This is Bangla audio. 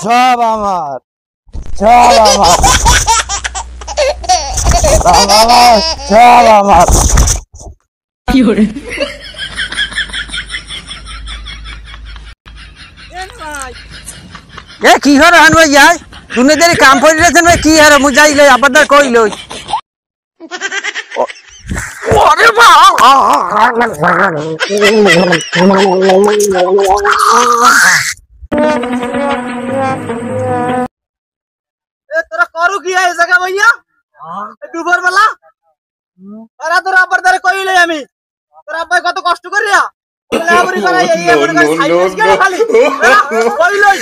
সব আমার সব আমার সব আমার কি করে এ কি হর হান ভাই যাই তুনে দেরি কাম করিলেছেন ভাই কি হর মু যাইলে আবার কইল ওরে বাবা এ তোরা করু কি এই জায়গা ভাইয়া দুপুর বেলা তোরা তোরা আবার দারে কইলে আমি তোরা ভাই কত কষ্ট করিয়া লাবরি করে এই এমন করে সাইজ গেল খালি কইলই